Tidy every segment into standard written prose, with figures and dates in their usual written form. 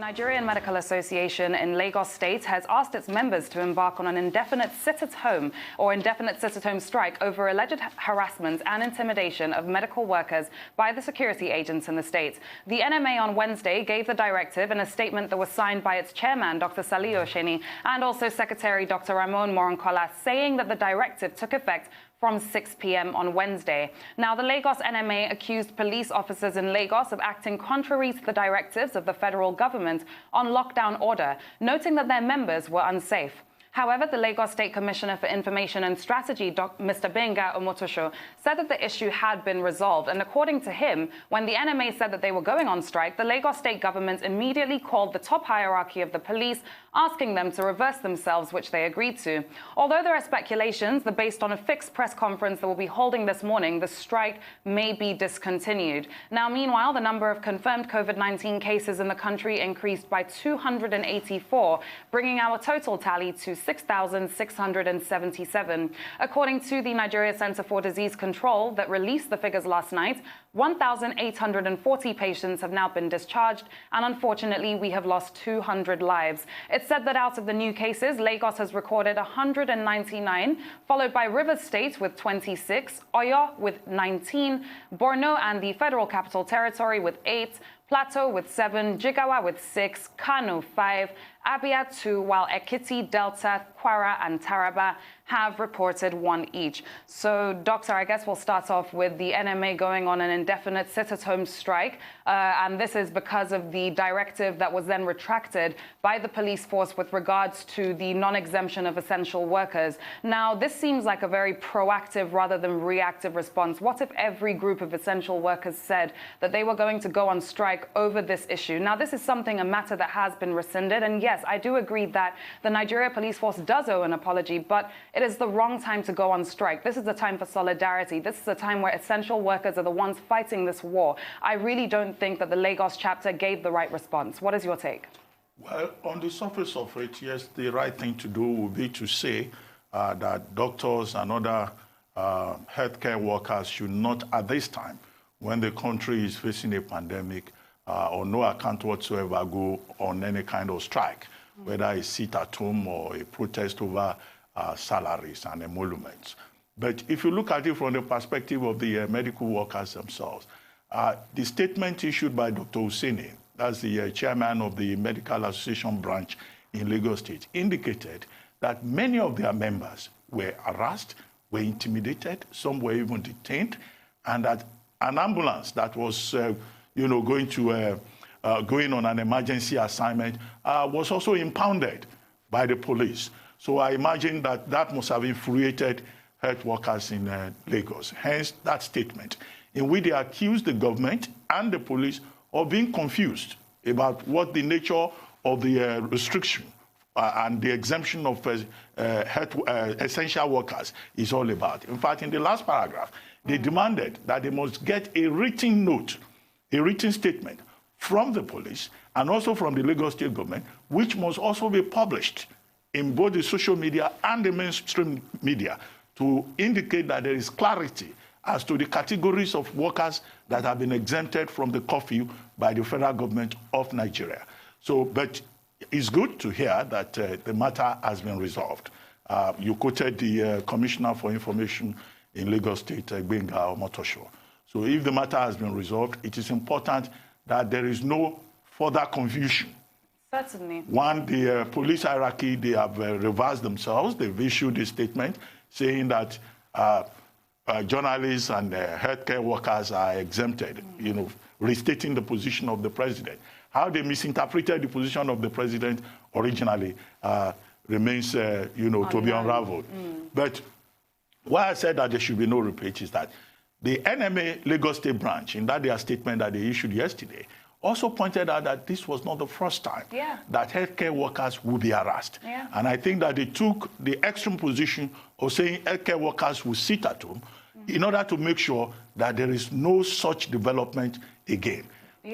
Nigerian Medical Association in Lagos State has asked its members to embark on an indefinite sit-at-home or indefinite sit-at-home strike over alleged harassment and intimidation of medical workers by the security agents in the state. The NMA on Wednesday gave the directive in a statement that was signed by its chairman, Dr. Sali Osheni, and also Secretary Dr. Ramon Moronkola, saying that the directive took effect from 6 p.m. on Wednesday. Now, the Lagos NMA accused police officers in Lagos of acting contrary to the directives of the federal government on lockdown order, noting that their members were unsafe. However, the Lagos State Commissioner for Information and Strategy, Mr. Benga Omotosho, said that the issue had been resolved. And according to him, when the NMA said that they were going on strike, the Lagos State government immediately called the top hierarchy of the police, asking them to reverse themselves, which they agreed to. Although there are speculations that based on a fixed press conference that will be holding this morning, the strike may be discontinued. Now, meanwhile, the number of confirmed COVID-19 cases in the country increased by 284, bringing our total tally to 6,677. According to the Nigeria Center for Disease Control that released the figures last night, 1,840 patients have now been discharged, and unfortunately, we have lost 200 lives. It's said that out of the new cases, Lagos has recorded 199, followed by Rivers State with 26, Oyo with 19, Borno and the Federal Capital Territory with 8, Plateau with 7, Jigawa with 6, Kano 5, Abia 2, while Ekiti, Delta, Kwara and Taraba have reported 1 each. So, Doctor, I guess we'll start off with the NMA going on an indefinite sit-at-home strike. And this is because of the directive that was then retracted by the police force with regards to the non-exemption of essential workers. Now, this seems like a very proactive rather than reactive response. What if every group of essential workers said that they were going to go on strike over this issue? Now, this is a matter that has been rescinded. And yes, I do agree that the Nigeria police force does owe an apology, but it is the wrong time to go on strike. This is a time for solidarity. This is a time where essential workers are the ones fighting this war. I really don't think that the Lagos chapter gave the right response. What is your take? Well, on the surface of it, yes, the right thing to do would be to say that doctors and other healthcare workers should not, at this time, when the country is facing a pandemic, on no account whatsoever, go on any kind of strike, whether it's sit at home or a protest over salaries and emoluments. But if you look at it from the perspective of the medical workers themselves, the statement issued by Dr. Hussaini, that's the chairman of the Medical Association branch in Lagos State, indicated that many of their members were harassed, were intimidated, some were even detained, and that an ambulance that was going on an emergency assignment was also impounded by the police. So I imagine that that must have infuriated health workers in Lagos. Hence that statement in which they accused the government and the police of being confused about what the nature of the restriction and the exemption of essential workers is all about. In fact, in the last paragraph, they demanded that they must get a written note, a written statement from the police and also from the Lagos State government, which must also be published in both the social media and the mainstream media to indicate that there is clarity as to the categories of workers that have been exempted from the curfew by the federal government of Nigeria. So, but it's good to hear that the matter has been resolved. You quoted the Commissioner for Information in Lagos State, Benga Omotosho. So if the matter has been resolved, it is important that there is no further confusion. Certainly. One, the police hierarchy, they have reversed themselves. They've issued a statement saying that journalists and healthcare workers are exempted, restating the position of the president. How they misinterpreted the position of the president originally remains, to be unraveled. But why I said that there should be no repeat is that the NMA Lagos State branch, in that their statement that they issued yesterday, also pointed out that this was not the first time that healthcare workers would be harassed. And I think that they took the extreme position of saying healthcare workers will sit at home in order to make sure that there is no such development again.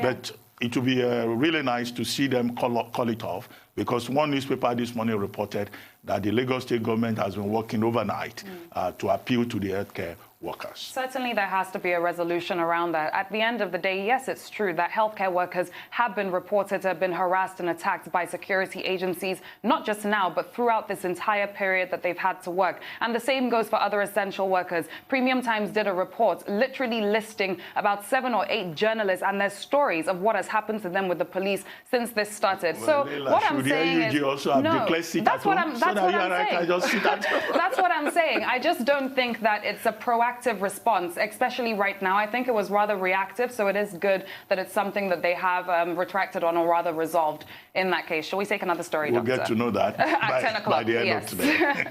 But it would be really nice to see them call it off, because one newspaper this morning reported that the Lagos State government has been working overnight to appeal to the healthcare workers. Certainly there has to be a resolution around that. At the end of the day, yes, it's true that healthcare workers have been reported to have been harassed and attacked by security agencies, not just now, but throughout this entire period that they've had to work. And the same goes for other essential workers. Premium Times did a report literally listing about 7 or 8 journalists and their stories of what has happened to them with the police since this started. Well, so Leila, what I'm saying is, also have declared sit that's at what home, I'm saying. That's what I'm saying. I just don't think that it's a proactive response, especially right now. I think it was rather reactive, so it is good that it's something that they have retracted on, or rather resolved in that case. Shall we take another story, We'll Doctor? get to know that at 10 o'clock. by the end of today.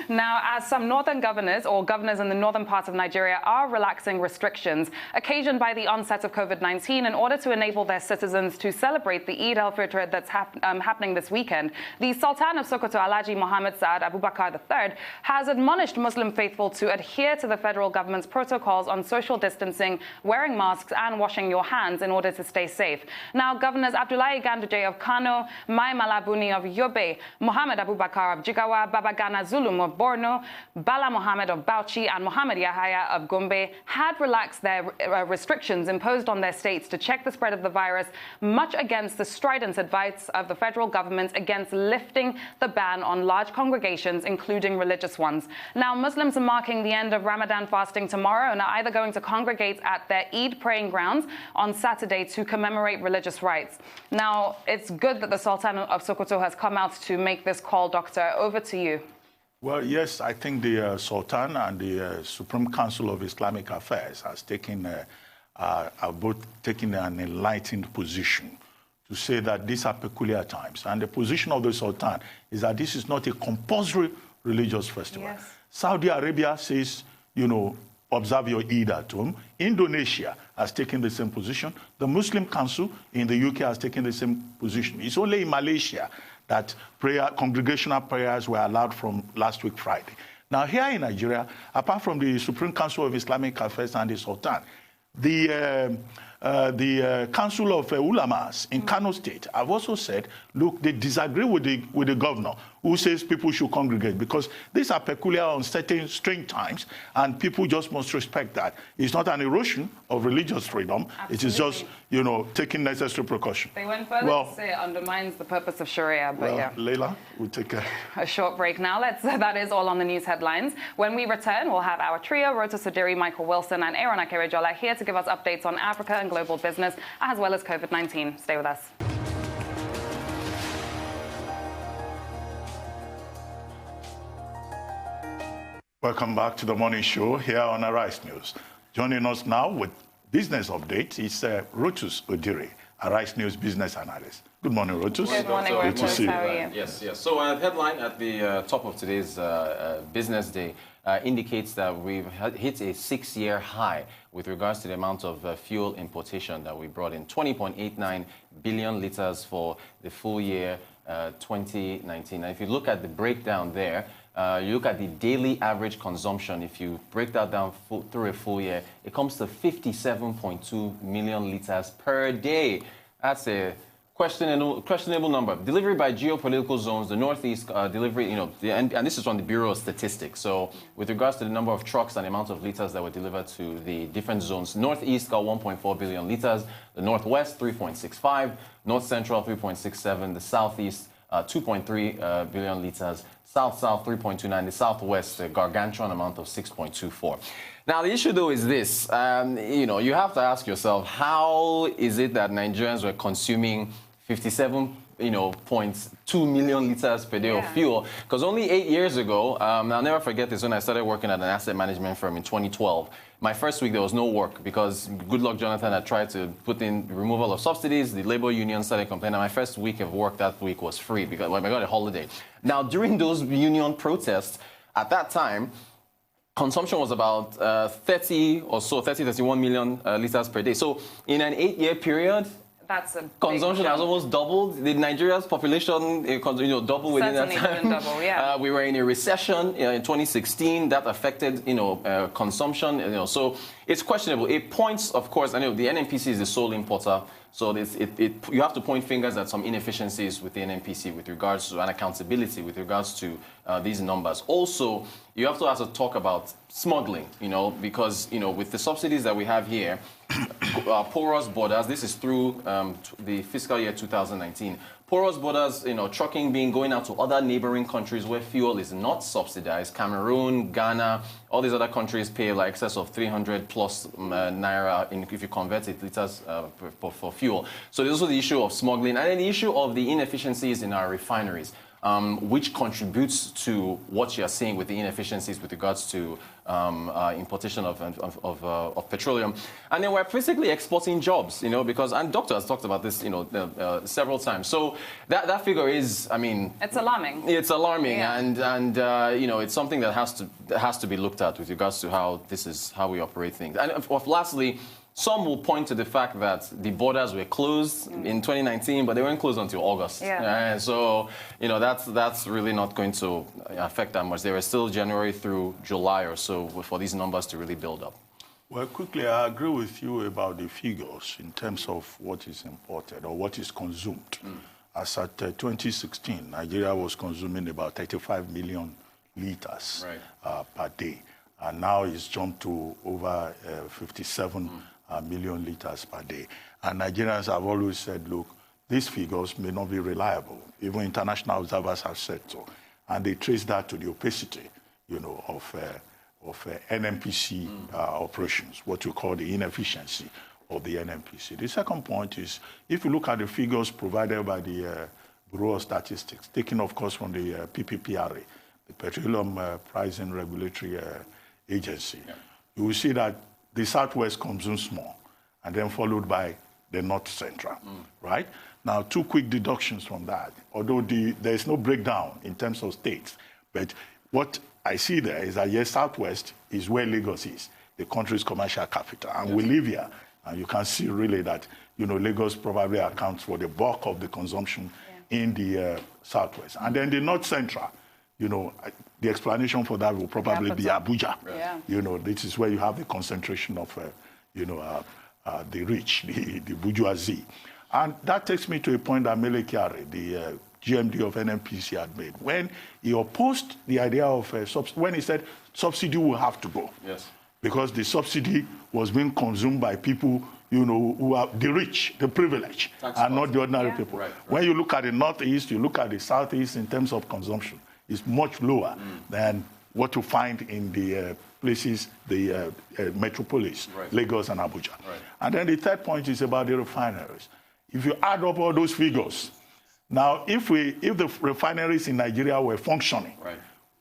Now, as some northern governors or governors in the northern part of Nigeria are relaxing restrictions occasioned by the onset of COVID-19 in order to enable their citizens to celebrate the Eid al-Fitr that's happening this weekend, the Sultan of Sokoto, Alhaji Mohammed Saad Abubakar III, has admonished Muslim faithful to adhere to the federal government's protocols on social distancing, wearing masks and washing your hands in order to stay safe. Now, Governors Abdullahi Ganduje of Kano, Mai Malabuni of Yobe, Mohammed Abubakar of Jigawa, Babagana Zulum of Borno, Bala Mohammed of Bauchi and Mohammed Yahaya of Gombe had relaxed their restrictions imposed on their states to check the spread of the virus, much against the strident advice of the federal government against lifting the ban on large congregations, including religious ones. Now, Muslims are marking the end of Ramadan fasting tomorrow and are either going to congregate at their Eid praying grounds on Saturday to commemorate religious rites. Now, it's good that the Sultan of Sokoto has come out to make this call, Doctor. Over to you. Well, yes, I think the Sultan and the Supreme Council of Islamic Affairs has are both taken an enlightened position to say that these are peculiar times. And the position of the Sultan is that this is not a compulsory religious festival. Yes. Saudi Arabia says, observe your Eid at home. Indonesia has taken the same position. The Muslim Council in the UK has taken the same position. It's only in Malaysia that congregational prayers were allowed from last week Friday. Now, here in Nigeria, apart from the Supreme Council of Islamic Affairs and the Sultan, the Council of Ulamas in Kano State have also said, look, they disagree with the governor who says people should congregate because these are peculiar, uncertain, strange times, and people just must respect that. It's not an erosion of religious freedom. Absolutely. It is just, taking necessary precaution. They went further to say it undermines the purpose of Sharia, but yeah. Leila, we'll take a short break now. That is all on the news headlines. When we return, we'll have our trio, Rota Sodiri, Michael Wilson, and Aaron Akerejola here to give us updates on Africa and global business, as well as COVID-19. Stay with us. Welcome back to the morning show here on Arise News. Joining us now with business update is Rotus Odiri, Arise News business analyst. Good morning, Rotus. Good morning, Good to see you. How are you? Yes. So a headline at the top of today's business day indicates that we've hit a 6-year high with regards to the amount of fuel importation that we brought in, 20.89 billion liters for the full year 2019. Now, if you look at the breakdown there, you look at the daily average consumption. If you break that down through a full year, it comes to 57.2 million liters per day. That's a questionable number. Delivery by geopolitical zones, the Northeast delivery, and this is from the Bureau of Statistics. So with regards to the number of trucks and the amount of liters that were delivered to the different zones, Northeast got 1.4 billion liters, the Northwest 3.65, North Central 3.67, the Southeast 2.3 billion liters, South 3.29, the Southwest a gargantuan amount of 6.24. Now, the issue, though, is this. You have to ask yourself, how is it that Nigerians were consuming 57.2 million liters per day of fuel? Because only 8 years ago, I'll never forget this, when I started working at an asset management firm in 2012. My first week, there was no work because Goodluck Jonathan had tried to put in removal of subsidies. The labor union started complaining. My first week of work that week was free because I got a holiday. Now, during those union protests, at that time, consumption was about 31 million liters per day. So in an 8-year period, that's a consumption has almost doubled. The Nigeria's population, doubled within that time. Double, yeah. We were in a recession in 2016 that affected, consumption. So it's questionable. It points, of course, I know the NNPC is the sole importer So you have to point fingers at some inefficiencies with the NNPC with regards to an accountability with regards to these numbers. Also, you have to also talk about smuggling, because, with the subsidies that we have here, porous borders, this is through the fiscal year 2019. Porous borders, trucking going out to other neighboring countries where fuel is not subsidized. Cameroon, Ghana, all these other countries pay like excess of 300 plus naira if you convert it liters for fuel. So there's also the issue of smuggling and then the issue of the inefficiencies in our refineries. Which contributes to what you're seeing with the inefficiencies with regards to importation of petroleum. And then we're basically exporting jobs, because, and Doctor has talked about this, several times. So that figure is, it's alarming. It's alarming, yeah. and it's something that has to be looked at with regards to how we operate things. And lastly, some will point to the fact that the borders were closed in 2019, but they weren't closed until August. Yeah. So, that's really not going to affect that much. They were still January through July or so for these numbers to really build up. Well, quickly, I agree with you about the figures in terms of what is imported or what is consumed. As at 2016, Nigeria was consuming about 35 million liters per day. And now it's jumped to over 57 million liters per day. And Nigerians have always said, look, these figures may not be reliable. Even international observers have said so. And they trace that to the opacity, of NNPC operations, what you call the inefficiency of the NNPC. The second point is, if you look at the figures provided by the Bureau of Statistics, taken, of course, from the PPPRA, the Petroleum Pricing Regulatory Agency, you will see that the Southwest consumes more, and then followed by the North Central, right? Now, two quick deductions from that. Although there is no breakdown in terms of states, but what I see there is that, yes, Southwest is where Lagos is, the country's commercial capital, and we live here, and you can see really that, Lagos probably accounts for the bulk of the consumption in the Southwest. And then the North Central, the explanation for that will probably be Abuja. Yeah. This is where you have the concentration of, the rich, the bourgeoisie. And that takes me to a point that Mele Kyari, the GMD of NNPC, had made. When he opposed the idea of, when he said subsidy will have to go. Yes. Because the subsidy was being consumed by people, who are the rich, the privileged, and not the ordinary people. Right. When you look at the Northeast, you look at the Southeast in terms of consumption, it's much lower than what you find in the places, the metropolis, Lagos and Abuja. Right. And then the third point is about the refineries. If you add up all those figures, now if the refineries in Nigeria were functioning,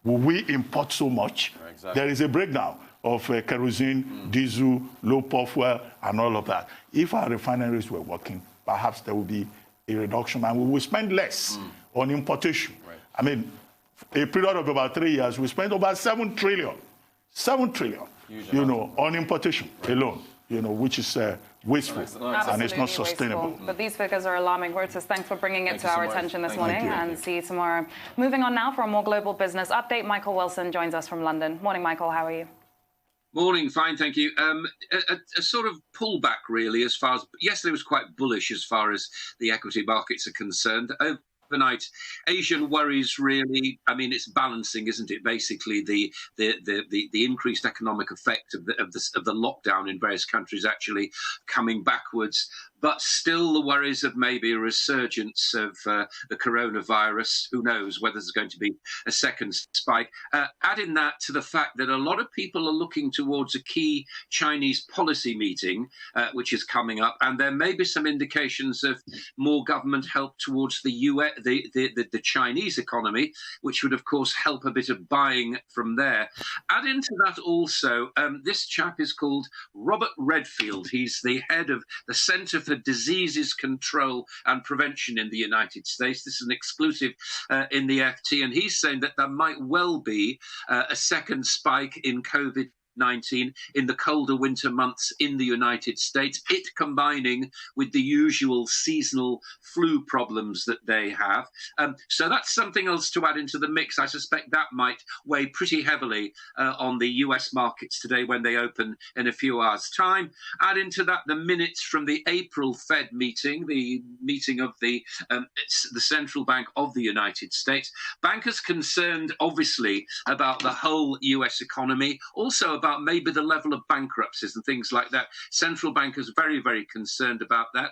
would we import so much? Exactly. There is a breakdown of kerosene, diesel, low fuel, and all of that. If our refineries were working, perhaps there would be a reduction, and we will spend less on importation. Right. A period of about 3 years, we spent about 7 trillion, on importation alone, which is wasteful and it's not sustainable. Wasteful. But these figures are alarming. Reuters, thanks for bringing it to our attention this morning, and see you tomorrow. Moving on now for a more global business update. Michael Wilson joins us from London. Morning, Michael. How are you? Morning, fine, thank you. A sort of pullback, really, as far as yesterday was quite bullish as far as the equity markets are concerned. Overnight, Asian worries really. It's balancing, isn't it? Basically, the increased economic effect of the lockdown in various countries actually coming backwards. But still the worries of maybe a resurgence of the coronavirus. Who knows whether there's going to be a second spike. Adding that to the fact that a lot of people are looking towards a key Chinese policy meeting, which is coming up, and there may be some indications of more government help towards the US, the Chinese economy, which would, of course, help a bit of buying from there. Add into that also, this chap is called Robert Redfield. He's the head of the Centre for Diseases Control and Prevention in the United States. This is an exclusive in the FT, and he's saying that there might well be a second spike in COVID COVID-19 in the colder winter months in the United States, it combining with the usual seasonal flu problems that they have. So that's something else to add into the mix. I suspect that might weigh pretty heavily on the US markets today when they open in a few hours' time. Add into that the minutes from the April Fed meeting, the meeting of the Central Bank of the United States. Bankers concerned, obviously, about the whole US economy, also about maybe the level of bankruptcies and things like that. Central bankers very, very concerned about that.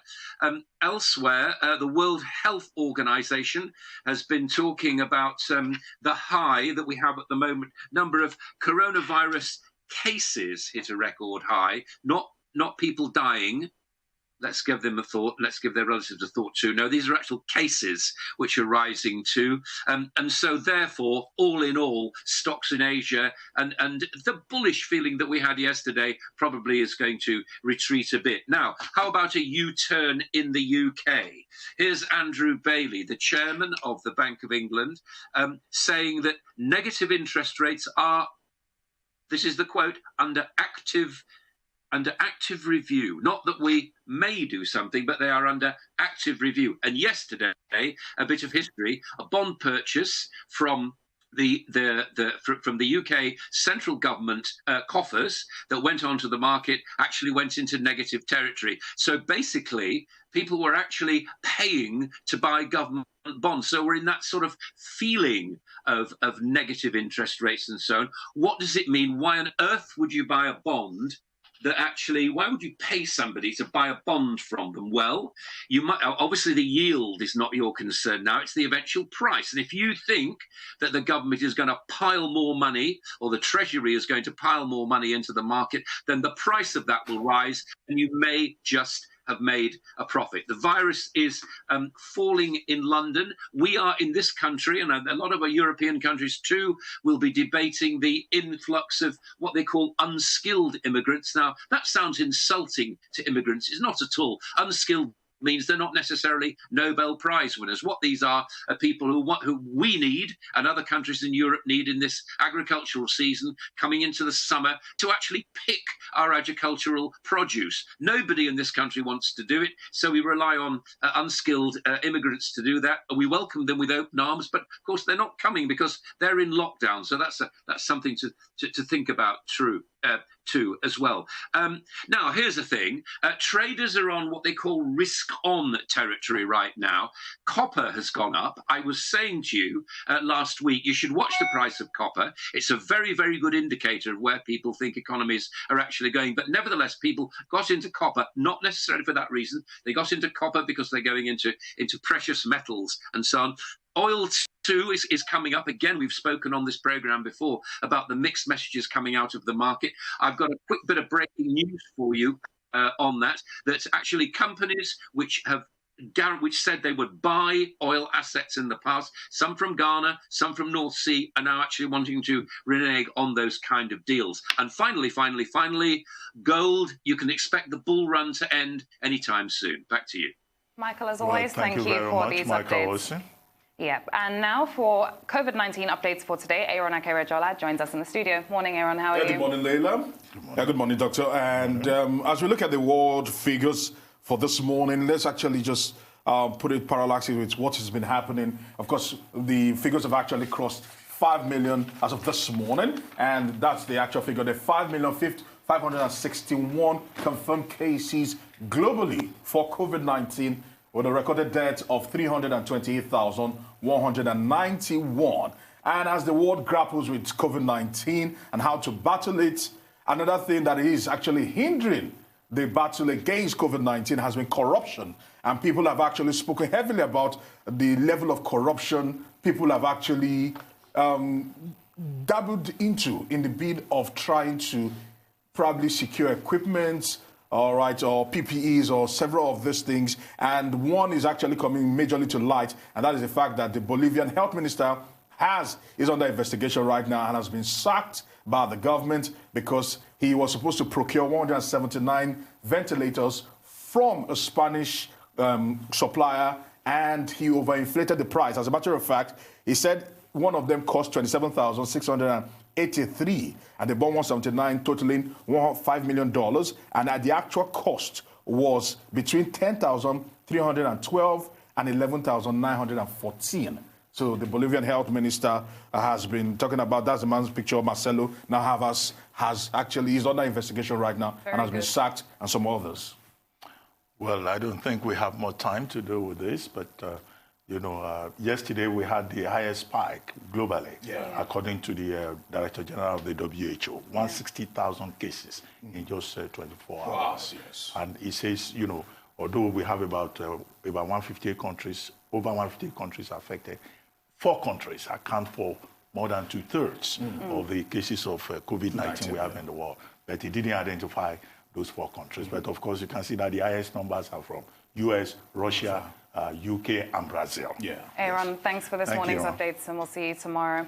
Elsewhere, the World Health Organization has been talking about the high that we have at the moment. Number of coronavirus cases hit a record high, not people dying. Let's give them a thought. Let's give their relatives a thought too. No, these are actual cases which are rising too. And so therefore, all in all, stocks in Asia and the bullish feeling that we had yesterday probably is going to retreat a bit. Now, how about a U-turn in the UK? Here's Andrew Bailey, the chairman of the Bank of England, saying that negative interest rates are, this is the quote, under active review. Not that we may do something, but they are under active review. And yesterday, a bit of history, a bond purchase from the UK central government coffers that went onto the market actually went into negative territory. So basically, people were actually paying to buy government bonds. So we're in that sort of feeling of negative interest rates and so on. What does it mean? Why on earth would you buy a bond that actually, why would you pay somebody to buy a bond from them? Well, you might, obviously the yield is not your concern now, it's the eventual price. And if you think that the government is going to pile more money or the Treasury is going to pile more money into the market, then the price of that will rise and you may just have made a profit. The virus is falling in London. We are in this country, and a lot of our European countries too, will be debating the influx of what they call unskilled immigrants. Now, that sounds insulting to immigrants. It's not at all. Unskilled means they're not necessarily Nobel Prize winners. What these are people who we need and other countries in Europe need in this agricultural season coming into the summer to actually pick our agricultural produce. Nobody in this country wants to do it, so we rely on unskilled immigrants to do that. We welcome them with open arms, but of course they're not coming because they're in lockdown. So that's something to think about too as well. Now, here's the thing. Traders are on what they call risk-on territory right now. Copper has gone up. I was saying to you last week, you should watch the price of copper. It's a very, very good indicator of where people think economies are actually going. But nevertheless, people got into copper, not necessarily for that reason. They got into copper because they're going into precious metals and so on. Oil too is coming up. Again, we've spoken on this program before about the mixed messages coming out of the market. I've got a quick bit of breaking news for you on that actually companies which said they would buy oil assets in the past, some from Ghana, some from North Sea, are now actually wanting to renege on those kind of deals. And finally, gold, you can expect the bull run to end anytime soon. Back to you. Michael, as always, thank you very for much, these Michael updates. Wilson. Yep. And now for COVID-19 updates for today, Aaron Akerejola joins us in the studio. Morning, Aaron. How are you? Good morning, Leila. Good morning, Doctor. And as we look at the world figures for this morning, let's actually just put it parallaxing with what has been happening. Of course, the figures have actually crossed 5 million as of this morning, and that's the actual figure. The 5,561 confirmed cases globally for COVID-19, with a recorded death of 328,191. And as the world grapples with COVID-19 and how to battle it, another thing that is actually hindering the battle against COVID-19 has been corruption. And people have actually spoken heavily about the level of corruption people have actually dabbled into in the bid of trying to probably secure equipment, all right, or PPEs or several of these things. And one is actually coming majorly to light, and that is the fact that the Bolivian health minister is under investigation right now and has been sacked by the government because he was supposed to procure 179 ventilators from a Spanish supplier, and he overinflated the price. As a matter of fact, he said one of them cost 27,680 83, and they bought 179, totaling $5 million. And at the actual cost was between 10,312 and 11,914. So the Bolivian health minister has been talking about, that's the man's picture, Marcelo Navas, he's under investigation right now and has been sacked, and some others. Well, I don't think we have more time to deal with this, but yesterday we had the highest spike globally, according to the Director General of the WHO, 160,000 cases in just 24 hours. Yes. And he says, although we have about 158 countries, over 150 countries affected, 4 countries account for more than 2/3 of the cases of COVID-19 we have in the world. But he didn't identify those 4 countries. But of course, you can see that the highest numbers are from US, Russia, UK, and Brazil. Aaron, thanks for this morning's updates, and we'll see you tomorrow.